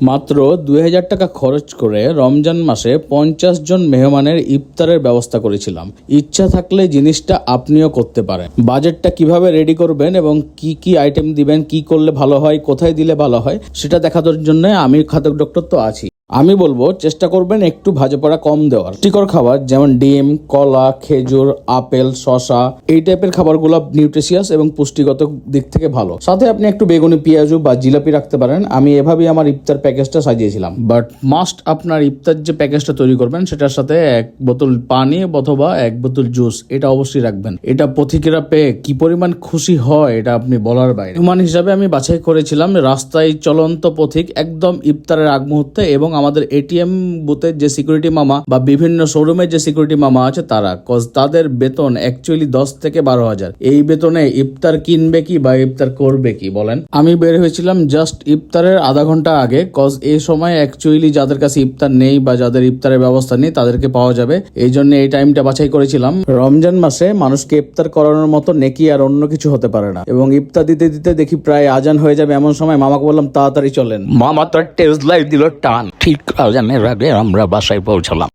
মাত্র 2000 টাকা খরচ করে রমজান মাসে 50 জন মেহমানের ইফতারের ব্যবস্থা করেছিলাম। ইচ্ছা থাকলে জিনিসটা আপনিও করতে পারেন। বাজেটটা কিভাবে রেডি করবেন এবং কি কি আইটেম দিবেন, কি করলে ভালো হয়, কোথায় দিলে ভালো হয় সেটা দেখানোর জন্য আমি খাদ্য ডক্টর তো আছি। আমি বলবো চেষ্টা করবেন একটু ভাজা পোড়া কম দেওয়ার। পুষ্টিকর খাবার যেমন ডিম, কলা, খেজুর, আপেল, শসা এই টাইপের খাবারগুলো নিউট্রিশিয়াস এবং পুষ্টিগত দিক থেকে ভালো। সাথে আপনি একটু বেগুনি, পেঁয়াজু বা জিলাপি রাখতে পারেন। আমি এভাবেই আমার ইফতার প্যাকেজটা সাজিয়েছিলাম। বাট মাস্ট আপনার ইফতার যে প্যাকেজটা তৈরি করবেন সেটার সাথে 1 বোতল পানি অথবা 1 বোতল জুস এটা অবশ্যই রাখবেন। এটা পথিকেরা পেয়ে কি পরিমাণ খুশি হয় এটা আপনি বলার বাইরে। মেহমান হিসাবে আমি বাছাই করেছিলাম রাস্তায় চলন্ত পথিক একদম ইফতারের আগ মুহূর্তে, এবং আমাদের এটিএম বুথের যে সিকিউরিটি মামা বা বিভিন্ন শোরুমের যে সিকিউরিটি মামা আছে তারা, কজ তাদের বেতন অ্যাকচুয়ালি 10 থেকে 12,000। এই বেতনে ইফতার কিনবে কি বা ইফতার করবে কি বলেন? আমি বের হয়েছিলাম জাস্ট ইফতারের আধা ঘন্টা আগে, কজ এই সময় অ্যাকচুয়ালি যাদের কাছে ইফতার নেই বা যাদের ইফতারের ব্যবস্থা নেই তাদেরকে পাওয়া যাবে, এই জন্য এই টাইমটা বাছাই করেছিলাম। রমজান মাসে মানুষকে ইফতার করানোর মতো নেকি আর অন্য কিছু হতে পারে না। এবং ইফতার দিতে দিতে দেখি প্রায় আজান হয়ে যাবে, এমন সময় মামাকে বললাম তাড়াতাড়ি চলেন। মামা তার টেস্ট লাইট দিল টান। ঠিক আজানের আগে আমরা বাসায় পৌঁছলাম।